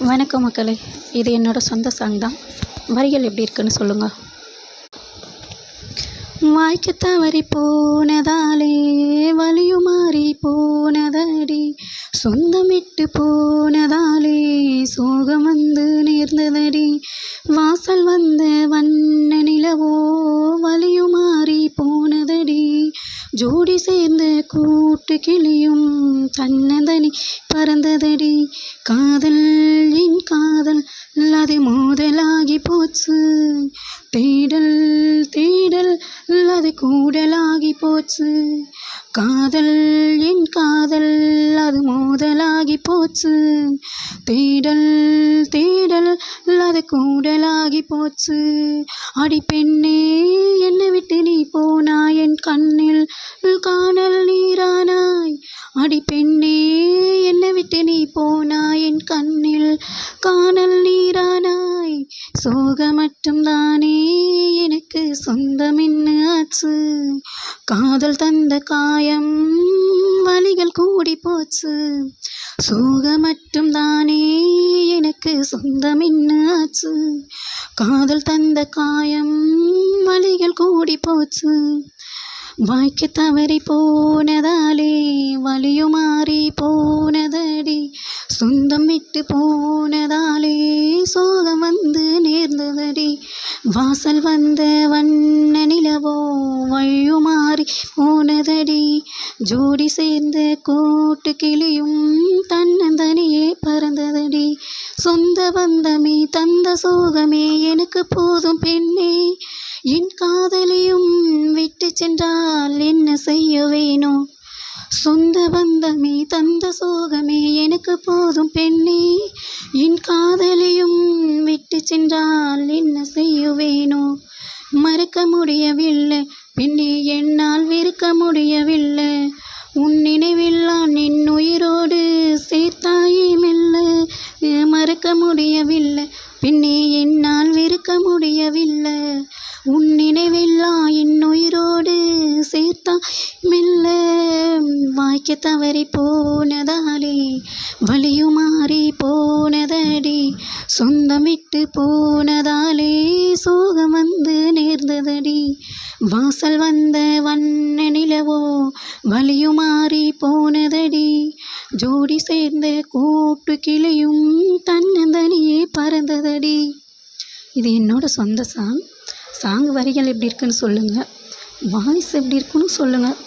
வணக்கம் மக்களே, இது என்னோட சொந்த சாங் தான். வரிகள் எப்படி இருக்குன்னு சொல்லுங்கள். வாய்க்கு தவறி போனதாலே வலியுமாறி போனதடி, சொந்தமிட்டு போனதாலே சோகம் வந்து நேர்ந்ததடி, வாசல் வந்த வண்ண நிலவோ வலியுமாறி போனதடி, ஜோடி சேர்ந்த கூட்டு கிளியும் தன்னந்தனி பறந்ததடி, காதல் என் காதல் அது மோதலாகி போச்சு, தேடல் தேடல் அது கூடலாகி போச்சு, காதல் என் காதல் அது மோதலாகி போச்சு, தேடல் தேடல் அது கூடலாகி போச்சு. அடி பெண்ணே, என்னை விட்டு நீ போனாய், என் கண்ணில் காணல் நீரானாய். அடி பெண்ணே, என்னை விட்டு நீ போனாய், என் கண்ணில் காணல் நீரானாய். சோகம் மட்டும் தானே எனக்கு சொந்தம் என்ன ஆச்சு, காதல் தந்த காயம் வலிகள் கூடி போச்சு, சோகம் மட்டும் தானே எனக்கு சொந்தம் என்ன ஆச்சு, காதல் தந்த காயம் வலிகள் கூடி போச்சு. வாய்க்கு தவறி போனதாலே வலியுமாறி போனதடி, சொந்தம் விட்டு போனதாலே சோகம் வந்து நேர்ந்ததடி, வாசல் வந்த வண்ண நிலவோ வழியுமாறி போனதடி, ஜோடி சேர்ந்த கூட்டு கிளியும் தன்னந்தனியே பறந்ததடி, சொந்த பந்தமே தந்த சோகமே எனக்கு போதும் பெண்ணே, என் காதலியும் விட்டு சென்றால் என்ன செய்ய வேணோ, சொந்த பந்தமே தந்த சோகமே எனக்கு போதும் பெண்ணே, என் காதலியும் விட்டு சென்றால் என்ன செய்ய வேணோ, மறக்க முடியவில்லை பெண்ணே, என்னால் வெறுக்க முடியவில்லை, உன் நினைவெல்லாம் என் உயிரோடு சேர்த்தாயே மெல்ல, மறக்க முடியவில்லை பெண்ணே, என்னால் வெறுக்க முடியவில்லை, உன் நினைவெல்லாம் என் உயிரோடு சேர்த்தா மெல்ல, வாய்க்கு தவறி போனதாலே வலியுமாறி போனதடி, சொந்தமிட்டு போனதாலே சோகம் வந்து நேர்ந்ததடி, வாசல் வந்த வண்ண நிலவோ வலியுமாறி போனதடி, ஜோடி சேர்ந்த கூட்டு கிளையும் தன்னந்தனியே பறந்ததடி. இது என்னோட சொந்த சாங். வரிகள் எப்படி இருக்குன்னு சொல்லுங்கள், வாய்ஸ் எப்படி இருக்குன்னு சொல்லுங்கள்.